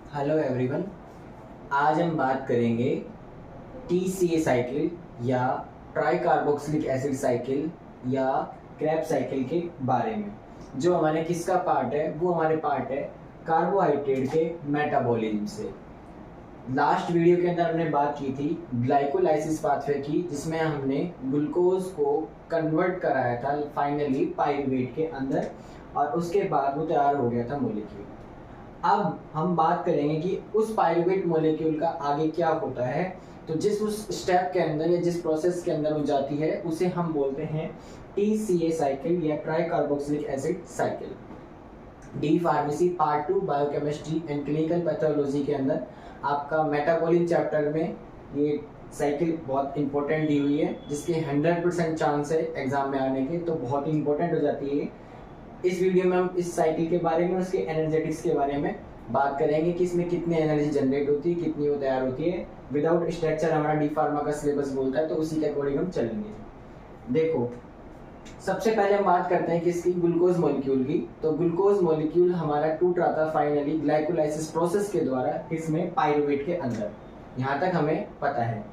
Hello everyone. आज हम बात करेंगे TCA साइकिल या ट्राई कार्बोक्सिलिक एसिड साइकिल या क्रैब साइकिल के बारे में। जो हमारे किसका पार्ट है, वो हमारे पार्ट है कार्बोहाइड्रेट के मेटाबॉलिज्म से। लास्ट वीडियो के अंदर हमने बात की थी ग्लाइकोलाइसिस पाथवे की, जिसमें हमने ग्लूकोज को कन्वर्ट कराया था फाइनली पाइरूवेट के अंदर, और उसके बाद वो तैयार हो गया था मोलिक्यूल। अब हम बात करेंगे कि उस पाइरूवेट मॉलिक्यूल का आगे क्या होता है। तो जिस उस स्टेप के अंदर या जिस प्रोसेस के अंदर वो जाती है उसे हम बोलते हैं TCA साइकिल या try carboxylic acid cycle. D pharmacy part 2 biochemistry and clinical pathology के अंदर आपका मेटाबॉलिज्म चैप्टर में ये साइकिल बहुत इंपॉर्टेंट दी हुई है, जिसके 100% चांस है एग्जाम में आने के, तो बहुत ही इंपॉर्टेंट हो जाती है। इस वीडियो में हम इस साइकिल के बारे में, उसके एनर्जेटिक्स के बारे में बात करेंगे कि इसमें कितनी एनर्जी जनरेट होती है, कितनी वो तैयार होती है। विदाउट स्ट्रक्चर हमारा डी फार्मा का सिलेबस बोलता है, तो उसी के अकॉर्डिंग हम चलेंगे। देखो, सबसे पहले हम बात करते हैं किसकी, ग्लूकोज मॉलिक्यूल की। तो ग्लूकोज मॉलिक्यूल हमारा टूट रहा था फाइनली ग्लाइकोलाइसिस प्रोसेस के द्वारा इसमें पाइरूवेट के अंदर, यहाँ तक हमें पता है।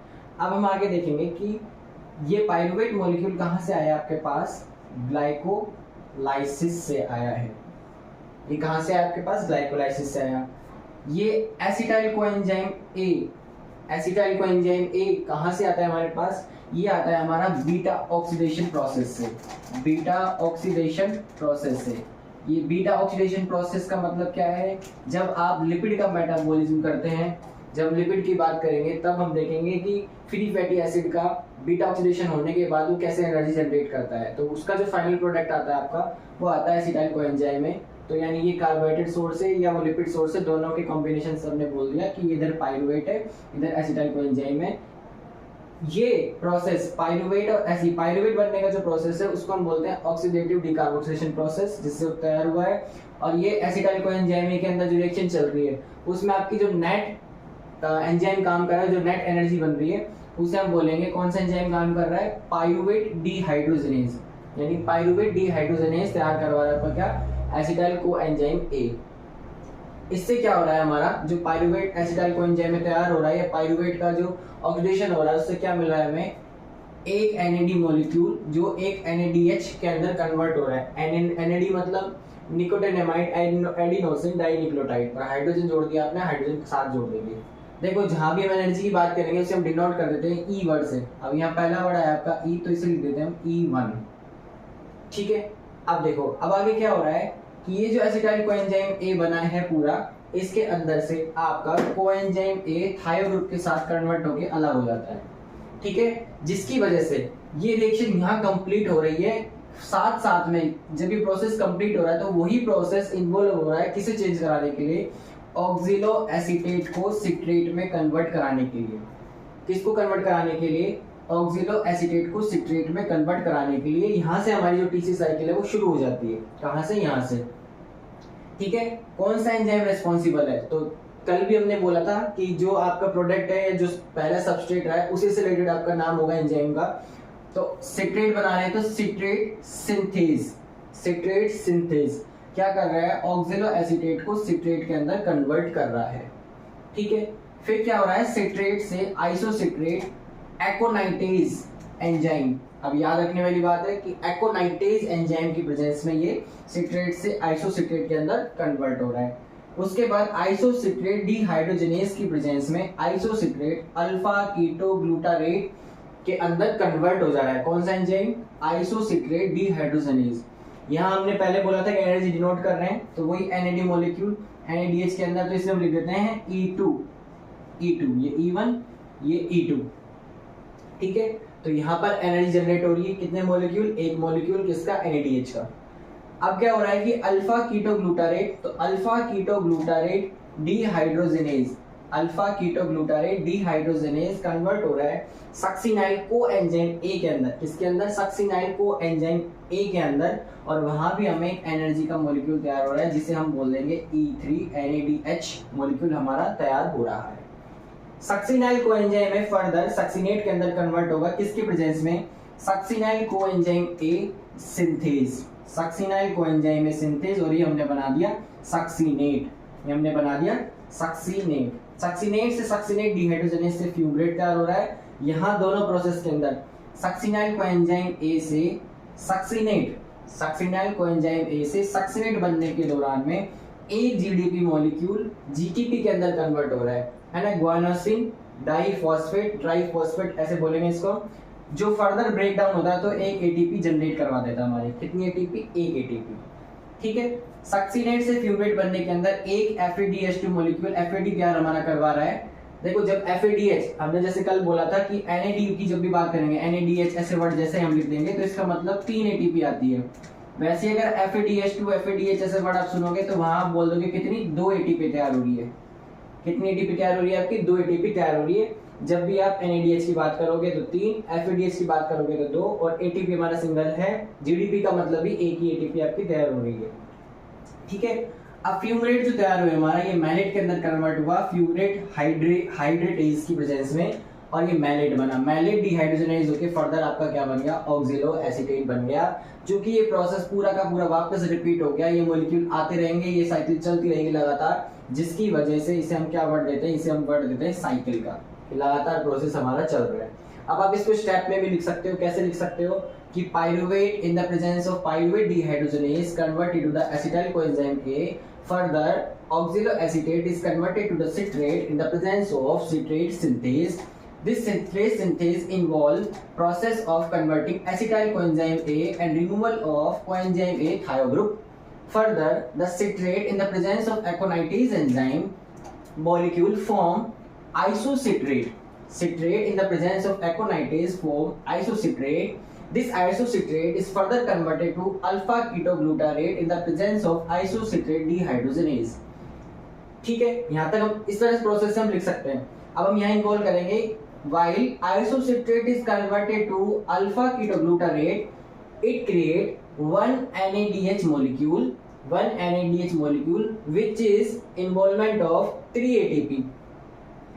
अब हम आगे देखेंगे कि ये पाइरूवेट मॉलिक्यूल कहाँ से आया आपके पास, ग्लाइकोलाइसिस से आया है। ये कहाँ से आया आपके पास, ग्लाइकोलाइसिस से आया। ये acetyl coenzyme A, acetyl coenzyme A कहाँ से आता है हमारे पास, ये आता है हमारा बीटा ऑक्सीडेशन प्रोसेस से। बीटा ऑक्सीडेशन प्रोसेस से, ये बीटा ऑक्सीडेशन प्रोसेस का मतलब क्या है, जब आप लिपिड का मेटाबॉलिज्म करते हैं, जब लिपिड की बात करेंगे तब हम देखेंगे कि फ्री फैटी एसिड का बीटा ऑक्सीडेशन होने के बाद वो कैसे एनर्जी जनरेट करता है। तो उसका जो फाइनल प्रोडक्ट आता है आपका, वो आता है एसिटाइल कोएंजाइम में। तो यानी ये कार्बोहाइड्रेट सोर्स है या वो लिपिड सोर्स है, दोनों के कॉम्बिनेशन से हमने बोल दिया कि इधर पाइरूवेट है, इधर एसिटाइल कोएंजाइम है। ये प्रोसेस पाइरूवेट और पाइरूवेट बनने का जो प्रोसेस है उसको हम बोलते हैं ऑक्सीडेटिव डिकार्बोक्सिलेशन प्रोसेस, जिससे तैयार हुआ है। और ये एसिटाइल कोएंजाइम के अंदर जो रिएक्शन चल रही है उसमें आपकी जो नेट एंजाइम काम कर रहा है, जो नेट एनर्जी बन रही है, उसे हम बोलेंगे कौन सा एंजाइम काम कर रहा है, पाइरूवेट डिहाइड्रोजनेज। यानी पाइरूवेट डिहाइड्रोजनेज तैयार करवा रहा है आपका क्या, एसिटाइल कोएंजाइम ए। इससे क्या हो रहा है, हमारा जो पाइरूवेट एसिटाइल कोएंजाइम में तैयार हो रहा है, या पाइरूवेट का जो ऑक्सीडेशन हो रहा है, उससे क्या मिल रहा है हमें, एक NAD मॉलिक्यूल जो एक NADH के अंदर कन्वर्ट हो रहा है। NAD मतलब निकोटिनामाइड एडिनोसिन डाइन्यूक्लियोटाइड, पर हाइड्रोजन जोड़ दिया आपने, हाइड्रोजन के साथ जोड़ देंगे। देखो, जहां भी हम एनर्जी की बात करेंगे उसे हम डिनोट कर देते हैं E वर्ड से। अब यहाँ पहला वर्ड है आपका E, तो इसे लिख देते हैं हम E1। ठीक है। अब देखो, अब आगे क्या हो रहा है कि ये जो एसिटाइल कोएंजाइम ए बना है पूरा, इसके अंदर से आपका कोएंजाइम ए थायो ग्रुप के साथ कन्वर्ट होकर अलग हो जाता है। ठीक है, जिसकी वजह से ये रिएक्शन यहाँ कंप्लीट हो रही है। साथ साथ में जब ये प्रोसेस कंप्लीट हो रहा है तो वही प्रोसेस इन्वॉल्व हो रहा है किसे चेंज कराने के लिए, ऑक्सिलो एसीटेट को सिट्रेट में कन्वर्ट कराने के लिए। किसको कन्वर्ट कराने के लिए, ऑक्सिलो एसीटेट को सिट्रेट में कन्वर्ट कराने के लिए। यहाँ से हमारी जो TCA साइकिल है वो शुरू हो जाती है। कहाँ से, यहाँ से। ठीक है, कौन सा एंजाइम रेस्पॉन्सिबल है, तो कल भी हमने बोला था कि जो आपका प्रोडक्ट है, जो पहला सबस्ट्रेट रहा है, उसी से रिलेटेड आपका नाम होगा एंजाइम का। तो सिट्रेट बना रहे हैं तो सिट्रेट सिंथेज, सिट्रेट सिंथेज क्या कर रहा है, ऑक्सिलो एसीटेट को सिट्रेट के अंदर कन्वर्ट कर रहा है। ठीक है, फिर क्या हो रहा है, सिट्रेट से आइसोसिट्रेट एकोनाइटेज एंजाइम। अब याद रखने वाली बात है कि एकोनाइटेज एंजाइम की प्रेजेंस में ये सिट्रेट से आइसोसिट्रेट के अंदर कन्वर्ट हो रहा है। उसके बाद आइसोसिट्रेट डिहाइड्रोजनेज की प्रेजेंस में आइसोसिट्रेट अल्फा कीटोग्लूटारेट के अंदर कन्वर्ट हो जा रहा है। कौन सा एंजाइम, आइसोसिट्रेट डिहाइड्रोजनेज। यहाँ हमने पहले बोला था कि एनर्जी डिनोट कर रहे हैं, तो वही NAD मॉलिक्यूल NADH के अंदर, तो इसे हम लिख देते हैं E2, ये E1, ये E2। ठीक है, तो यहाँ पर एनर्जी जनरेट हो रही है, कितने मॉलिक्यूल, एक मॉलिक्यूल किसका, NADH का। अब क्या हो रहा है कि अल्फा कीटोग्लूटारेट, तो alpha ketoglutarate dehydrogenase, alpha ketoglutarate dehydrogenase convert हो रहा है सक्सिनाइल कोएंजाइम ए के अंदर। किसके अंदर, सक्सिनाइल कोएंजाइम ए के अंदर। और वहां भी हमें एक एनर्जी का मॉलिक्यूल तैयार हो रहा है, जिसे हम बोल देंगे E3 NADH मॉलिक्यूल हमारा तैयार हो रहा है। सक्सिनाइल कोएंजाइम में फर्दर सक्सिनेट के अंदर कन्वर्ट होगा, किसकी प्रेजेंस में, सक्सिनाइल कोएंजाइम ए सिंथेज, सक्सिनाइल कोएंजाइम ए सिंथेज। और ये हमने बना दिया सक्सिनेट, ये हमने बना दिया सक्सीनेट। सक्सीनेट से सक्सीनेट डिहाइड्रोजनेज से फ्यूमरेट तैयार हो रहा है। यहाँ दोनों प्रोसेस के अंदर सक्सिनाइल कोएंजाइम ए से सक्सिनाइल कोएंजाइम ए से सक्सीनेट बनने के दौरान में एक जीडीपी मॉलिक्यूल जीटीपी के अंदर कन्वर्ट हो रहा है ना, गुआनोसिन डाइफॉस्फेट ट्राइफॉस्फेट ऐसे बोलेंगे इसको, जो फर्दर ब्रेक डाउन होता है तो एक एटीपी जनरेट करवा देता है हमारे। कितनी एटीपी? एक एटीपी। ठीक है, सक्सीनेट से फ्यूमरेट बनने के अंदर एक FADH2 मॉलिक्यूल FAD तैयार हमारा करवा रहा है। देखो जब FADH, हमने जैसे कल बोला था कि NAD की जब भी बात करेंगे NADH ऐसे वर्ड जैसे हम लिख देंगे तो इसका मतलब 3 एटीपी आती है। वैसे अगर FADH2 FADH ऐसे वर्ड आप सुनोगे तो वहां आप बोल दोगे कितनी? 2 एटीपी तैयार हो रही है। कितनी एटीपी तैयार हो रही है आपकी? 2 एटीपी तैयार हो रही है। जब भी आप NADH की बात करोगे तो 3, FADH की बात करोगे तो 2 और एटीपी हमारा सिंगल है। जीडीपी का मतलब भी एक ही एटीपी आपकी तैयार हो रही है। ठीक है, अब फ्यूमरेट जो तैयार हुआ हमारा ये मैलेट के अंदर कन्वर्ट हुआ फ्यूमरेट हाइड्रेटेज की प्रेजेंस में और ये मैलेट बना। मैलेट डिहाइड्रोजनाइज होकर फर्दर आपका क्या बन गया? ऑक्सिलो एसीटेट बन गया। क्योंकि ये प्रोसेस पूरा का पूरा वापस रिपीट हो गया, ये मॉलिक्यूल आते रहेंगे, ये साइकिल चलती रहेगी लगातार, जिसकी वजह से इसे हम क्या वर्ड देते हैं? इसे हम वर्ड देते हैं साइकिल का। लगातार प्रोसेस हमारा चल रहा है। अब आप इसको स्टेप में भी लिख सकते हो। कैसे लिख सकते हो? कि pyruvate in the presence of pyruvate dehydrogenase converted to the acetyl coenzyme A, further oxaloacetate is converted to the citrate in the presence of citrate synthase. This citrate synthase involves process of converting acetyl coenzyme A and removal of coenzyme A thiogroup. Further, the citrate in the presence of aconitis enzyme molecule form isocitrate. Citrate in the presence of aconitis form isocitrate. This isocitrate is further converted to alpha ketoglutarate in the presence of isocitrate dehydrogenase. ठीक है, यहाँ तक हम इस तरह से process हम लिख सकते हैं। अब हम यहाँ इन्वॉल्व करेंगे while isocitrate is converted to alpha ketoglutarate, it create one NADH molecule which is involvement of 3 ATP.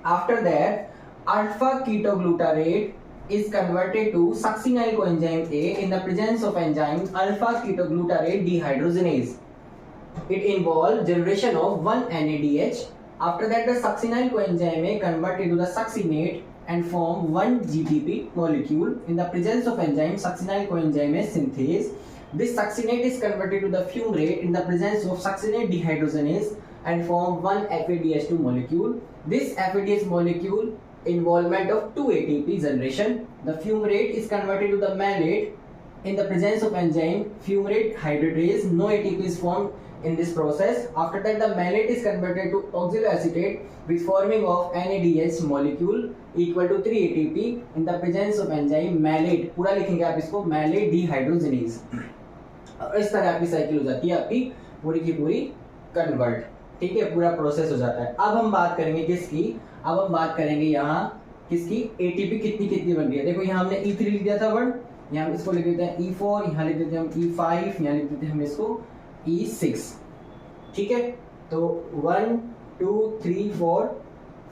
After that, alpha ketoglutarate is converted to succinyl coenzyme A in the presence of enzyme alpha ketoglutarate dehydrogenase. It involves generation of one NADH. After that, the succinyl coenzyme A converted to the succinate and form one GTP molecule in the presence of enzyme succinyl coenzyme A synthase. This succinate is converted to the fumarate in the presence of succinate dehydrogenase and form one FADH2 molecule. This FADH molecule involvement of 2 ATP generation. The fumarate is converted to the malate in the presence of enzyme fumarate hydratase. No ATP is formed in this process. After that, the malate is converted to oxaloacetate with forming of NADH molecule equal to 3 ATP in the presence of enzyme malate. पूरा लिखेंगे आप इसको malate dehydrogenase. इस तरह आपकी cycle हो जाती है आपकी पूरी की पूरी कन्वर्ट। ठीक है, पूरा प्रोसेस हो जाता है। अब हम बात करेंगे किसकी? अब हम बात करेंगे यहाँ किसकी? एटीपी कितनी कितनी बन रही है। देखो यहाँ हमने E3 लिख दिया था वर्ड, यहाँ हम इसको लिख देते हैं E4, यहाँ लिख देते हैं हम E5, यहाँ लिख देते हैं हम इसको E6। ठीक है, तो 1 2 3 4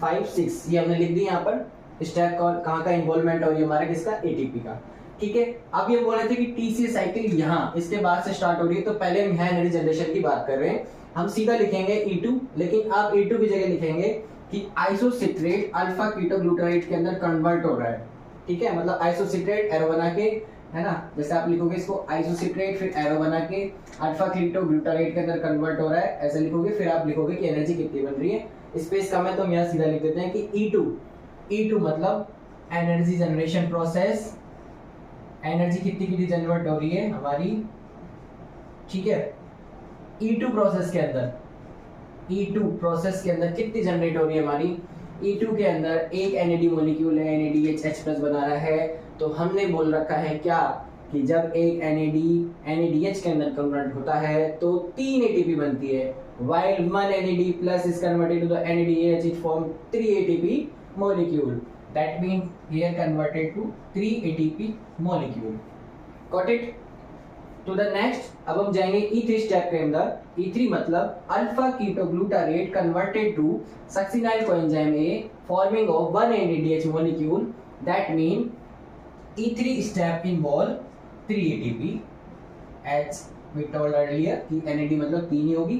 5 6 ये हमने लिख दी यहाँ पर। स्टेप कहाँ का इन्वॉल्वमेंट और ये हमारा किसका? एटीपी का। ठीक है, अब ये बोल रहे थे कि टीसी साइकिल यहाँ इसके बाद से स्टार्ट हो रही है, तो पहले हम यहाँ एनर्जी जनरेशन की बात कर रहे हैं। हम सीधा लिखेंगे E2, लेकिन आप E2 की जगह लिखेंगे कि आइसोसिट्रेट अल्फा कीटोग्लूटारेट के अंदर कन्वर्ट हो रहा है। ठीक है, मतलब आइसोसिट्रेट एरो बना के, है ना, जैसे आप लिखोगे इसको आइसोसिट्रेट फिर एरो बना के अल्फा कीटोग्लूटारेट के अंदर कन्वर्ट हो रहा है, ऐसे लिखोगे। फिर आप लिखोगे कि एनर्जी कितनी बन रही है। स्पेस कम है तो हम यहाँ सीधा लिख देते हैं कि E2 मतलब एनर्जी जनरेशन प्रोसेस। एनर्जी कितनी कितनी जनरेट हो रही है हमारी। ठीक है, E2 प्रोसेस के अंदर कितनी जनरेट हो रही है हमारी? E2 के अंदर एक NAD मॉलिक्यूल है, NADH+ बना रहा है। तो हमने बोल रखा है क्या कि जब एक NADH के अंदर कन्वर्ट होता है तो 3 ATP बनती है। While one NAD+ is converted to the NADH, it forms 3 ATP molecule. That means here converted to 3 ATP molecule. Got it? To the next, अब हम जाएंगे E3 स्टेप के अंदर। E3 मतलब alpha ketoglutarate converted to succinyl coenzyme A forming of one NADH molecule. That mean E3 step involve 3 ATP as we told earlier कि NAD मतलब 3 ही होगी।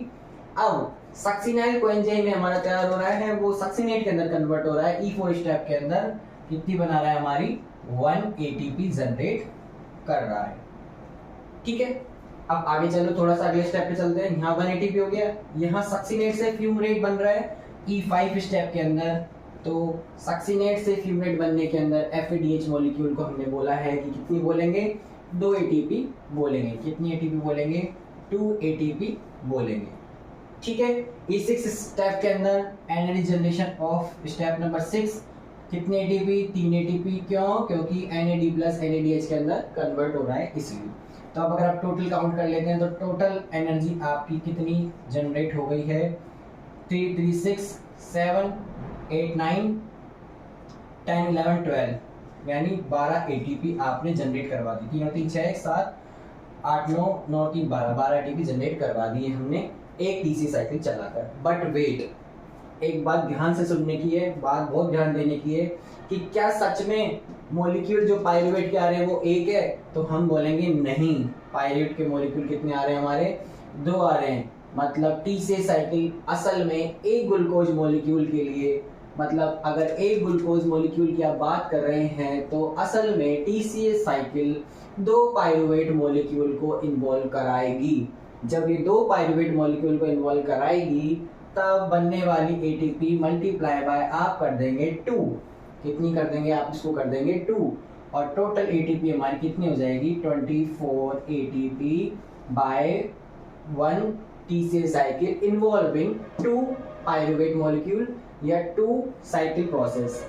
अब सक्सिनाइल कोएंजाइम में हमारा तैयार हो रहा है, वो सक्सिनेट के अंदर कन्वर्ट हो रहा है। E4 स्टेप के अंदर कितनी बना रहा है हमारी 1 ATP जनरेट कर रहा है। ठीक है, अब आगे चलो थोड़ा सा अगले स्टेप पे चलते हैं। यहाँ 1 ATP हो गया, यहाँ सक्सिनेट से फ्यूमरेट बन रहा है E5 स्टेप के अंदर। तो सक्सिनेट से फ्यूमरेट बनने के अंदर FADH मॉलिक्यूल को हमने बोला है कि कितनी बोलेंगे, 2 ATP बोलेंगे। कितनी ATP बोलेंगे, 2 ATP बोलेंगे। ठीक है, E6 स्टेप के अंदर energy generation of step number 6, कितने ATP, 3 ATP। क्यों, क्योंकि NAD प्लस NADH के अंदर कन्वर्ट हो रहा है इसलिए। तो अब अगर आप टोटल काउंट कर लेते हैं तो टोटल एनर्जी आपकी कितनी जनरेट हो गई है, 3 3 6 7 8 9 10 11 12, यानी 12 ATP आपने जनरेट करवा दी। 3 और 3 6 7 8 9 9 3 12 ATP जनरेट करवा दिए हमने एक DC साइकिल चलाकर। बट वेट, एक बात ध्यान से सुनने की है, बात बहुत ध्यान देने की है कि क्या सच में मॉलिक्यूल जो पाइरुवेट के आ रहे हैं वो एक है, तो हम बोलेंगे नहीं। पाइरुवेट के मॉलिक्यूल कितने आ रहे हैं हमारे, 2 आ रहे हैं। मतलब TCA साइकिल असल में एक ग्लूकोज मॉलिक्यूल के लिए, मतलब अगर एक ग्लूकोज मॉलिक्यूल की आप बात कर रहे हैं तो असल में TCA साइकिल 2 पाइरुवेट मॉलिक्यूल को इन्वॉल्व कराएगी। जब ये 2 पाइरुवेट मॉलिक्यूल को इन्वॉल्व कराएगी तब बनने वाली ATP मल्टीप्लाई बाय आप कर देंगे 2। कितनी कर देंगे आप, इसको कर देंगे 2, और टोटल ATP हमारी कितनी हो जाएगी, 24 ATP by 1 TCA cycle involving 2 pyruvate molecule या 2 cycle process.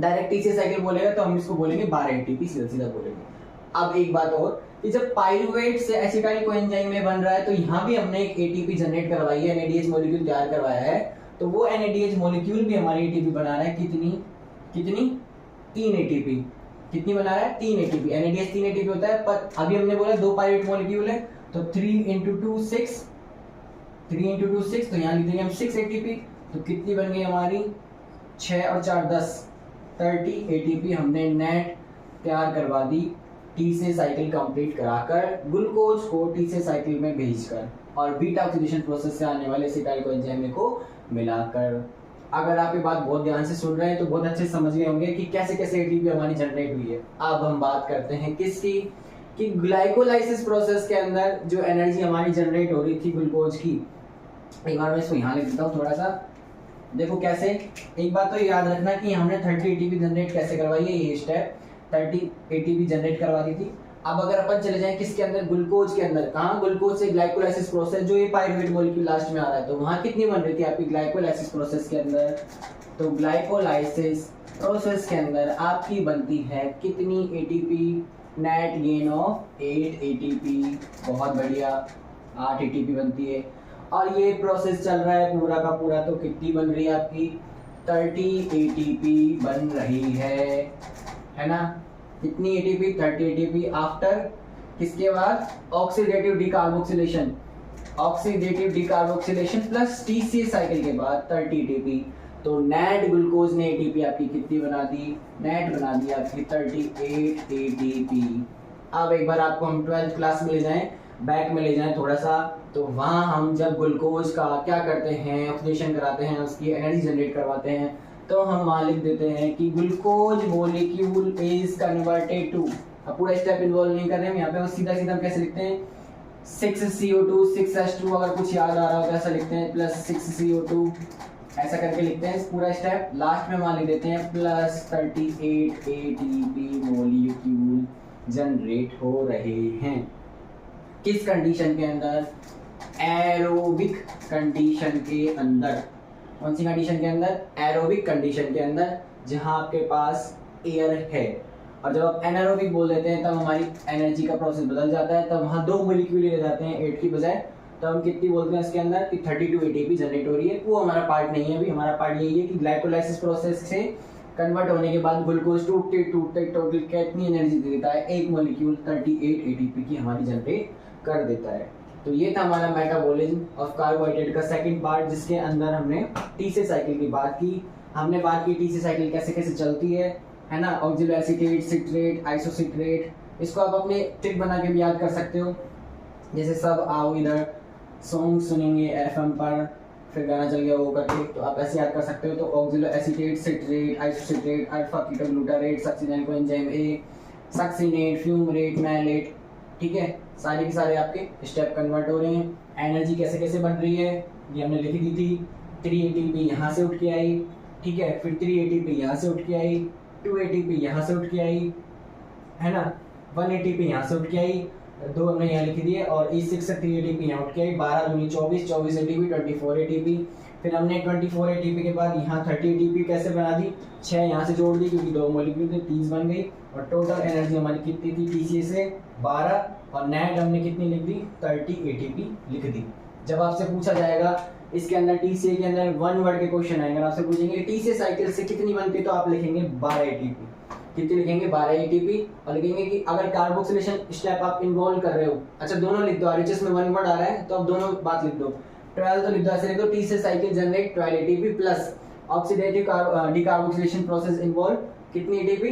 Direct TCA cycle बोलेगा तो हम इसको बोलेंगे 12 ATP, सीधा सीधा बोलेंगे। अब एक बात और कि जब पाइरुवेट से एसिटाइल कोएंजाइम में बन रहा है तो यहाँ भी हमने एक ATP जनरेट करवाई है, NADH मॉलिक्यूल तैयार करवाया है, तो वो NADH मॉलिक्यूल भी हमारी ATP बना रहा है। कितनी कितनी 3 ATP। कितनी बना रहा है, 3 ATP। NADH 3 ATP होता है, पर अभी हमने बोला 2 पाइरुवेट मॉलिक्यूल है तो 3 × 2 6, 3 × 2 6, तो यहाँ लिख देंगे हम 6 ATP। तो कितनी बन गई हमारी, 6 और 4 10, 30 ATP हमने नेट तैयार करवा दी TCA साइकिल कंप्लीट कराकर, ग्लूकोज को TCA साइकिल में भेजकर और बीटा ऑक्सीडेशन प्रोसेस से आने वाले एसिटाइल कोएंजाइम को मिलाकर। अगर आप ये बात बहुत ध्यान से सुन रहे हैं तो बहुत अच्छे से समझ गए होंगे कि कैसे कैसे ATP हमारी जनरेट हुई है। अब हम बात करते हैं किसकी, कि ग्लाइकोलाइसिस प्रोसेस के अंदर जो एनर्जी हमारी जनरेट हो रही थी ग्लूकोज की। एक बार मैं इसको यहाँ लिख देता हूँ थोड़ा सा, देखो कैसे। एक बात तो याद रखना कि हमने 30 ATP जनरेट कैसे करवाई है, ये स्टेप 30 ATP जनरेट करवा दी थी। अब अगर अपन चले जाएं किसके अंदर, ग्लूकोज के अंदर। कहाँ, ग्लूकोज से ग्लाइकोलाइसिस प्रोसेस, जो ये पाइरुवेट मॉलिक्यूल लास्ट में आ रहा है, तो वहां कितनी बन रही थी आपकी ग्लाइकोलाइसिस प्रोसेस के अंदर। तो ग्लाइकोलाइसिस प्रोसेस के अंदर आपकी बनती है कितनी ATP, net gain of 8 ATP। बहुत बढ़िया, 8 ATP बनती है। और ये प्रोसेस चल रहा है पूरा का पूरा, तो कितनी बन रही है आपकी, 30 ATP बन रही है ना। कितनी ATP, 30 ATP आफ्टर किसके बाद, oxidative decarboxylation, oxidative decarboxylation plus TCA cycle के बाद 30 ATP। तो नेट ग्लूकोज ने ATP आपकी कितनी बना दी, नेट बना दी आपकी 38 ATP। अब एक बार आपको हम 12th क्लास में ले जाएं, बैक में ले जाएं थोड़ा सा, तो वहां हम जब ग्लूकोज का क्या करते हैं, ऑक्सीडेशन कराते हैं, उसकी एनर्जी जनरेट करवाते हैं, तो हम वहां लिख देते हैं कि glucose molecule is converted to. अब पूरा स्टेप इन्वॉल्व नहीं कर रहे हैं यहाँ पे, सीधा सीधा हम कैसे लिखते हैं, 6CO2 6H2, अगर कुछ याद आ रहा हो ऐसा लिखते हैं, प्लस 6CO2 ऐसा करके लिखते हैं पूरा स्टेप। लास्ट में वहां लिख देते हैं प्लस 38 ATP मॉलिक्यूल जनरेट हो रहे हैं। किस कंडीशन के अंदर, एरोबिक कंडीशन के अंदर। कौन सी कंडीशन के अंदर, एरोबिक कंडीशन के अंदर, जहां आपके पास एयर है। और जब आप एनारोबिक बोल देते हैं तब हमारी एनर्जी का प्रोसेस बदल जाता है, तब वहाँ 2 मॉलिक्यूल ले जाते हैं 8 की बजाय, तब हम कितनी बोलते हैं इसके अंदर कि 32 ATP जनरेट हो रही है। वो हमारा पार्ट नहीं है, अभी हमारा पार्ट यही है कि ग्लाइकोलाइसिस प्रोसेस से कन्वर्ट होने के बाद ग्लूकोज टूटते टूटते टोटल कितनी एनर्जी दे देता है, एक मॉलिक्यूल 38 ATP की हमारी जनरेट कर देता है। तो ये था हमारा मेटाबॉलिज्म ऑफ कार्बोहाइड्रेट का सेकंड पार्ट, जिसके अंदर हमने TCA साइकिल की बात की। हमने बात की TCA साइकिल कैसे कैसे चलती है ना, ऑक्सिलो एसीटेट, सिट्रेट, आइसोसिट्रेट। इसको आप अपने ट्रिक बना के भी याद कर सकते हो, जैसे सब आओ इधर, सॉन्ग सुनेंगे एफएम पर, फिर गाना चल गया वो करके, तो आप ऐसे याद कर सकते हो। तो oxaloacetate, citrate, isocitrate, alpha ketoglutarate, succinyl coenzyme A, succinate, fumarate, malate, ठीक है, सारे के सारे आपके स्टेप कन्वर्ट हो रहे हैं। एनर्जी कैसे कैसे बन रही है ये हमने लिख दी थी। 3 एटीपी यहाँ से उठ के आई, ठीक है, फिर 3 एटीपी यहाँ से उठ के आई, 2 एटीपी यहाँ से उठ के आई, है ना, 1 एटीपी यहाँ से उठ के आई, 2 हमने यहाँ लिख दिए, और E6 से 3 एटीपी यहाँ उठ के आई, 12 दूनी 24, 24 एटीपी 24 एटीपी। फिर हमने 24 एटीपी के बाद यहाँ 30 एटीपी कैसे बना दी, 6 यहाँ से जोड़ दी क्योंकि 2 मॉलिक्यूल थे, 30 बन गई। और टोटल एनर्जी हमारी कितनी थी TCA से 12, और नेट हमने कितनी लिख दी 30 एटीपी लिख दी। जब आपसे पूछा जाएगा इसके अंदर TCA के अंदर 1 वर्ड के क्वेश्चन आएंगे, आपसे पूछेंगे TCA साइकिल से कितनी बनती है, तो आप लिखेंगे 12 एटीपी। कितनी लिखेंगे 12 एटीपी, और लिखेंगे कि अगर कार्बोक्सिलेशन स्टेप आप इन्वॉल्व कर रहे हो, अच्छा दोनों लिख दो, आरएचएस में 1 वर्ड आ रहा है तो आप दोनों बात लिख दो, 12 तो लिख दो, ऐसे लिख दो TCA cycle generate 12 ATP plus oxidative decarboxylation process involve कितनी एटीपी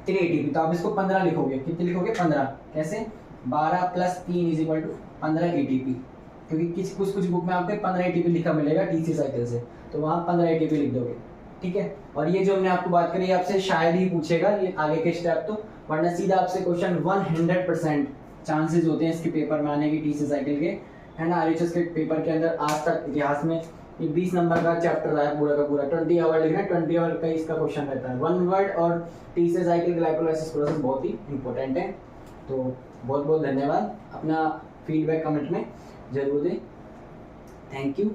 3 एटीपी, तो आप इसको 15 लिखोगे, कितने लिखोगे 15, कैसे 12 plus 3 is equal to 15 ATP, क्योंकि कुछ बुक में आपको 15 एटीपी लिखा मिलेगा TCA साइकिल से, तो वहाँ 15 एटीपी लिख दोगे, ठीक है। और ये जो हमने आपको बात करी आपसे शायद ही पूछेगा ये आगे के स्टेप, तो वरना सीधा आपसे क्वेश्चन 100% चांसेस होते हैं इसके पेपर में आने की TCA साइकिल के, है ना। आरएचएस के पेपर के अंदर आज तक इतिहास में ये 20 नंबर का चैप्टर रहा है पूरा का पूरा, 20 आवर लिखना, 20 आवर का इसका क्वेश्चन रहता है 1 वर्ड। और TCA साइकिल ग्लाइकोलाइसिस प्रोसेस बहुत ही इंपॉर्टेंट है। तो बहुत बहुत धन्यवाद, अपना फीडबैक कमेंट में जरूर दें, थैंक यू।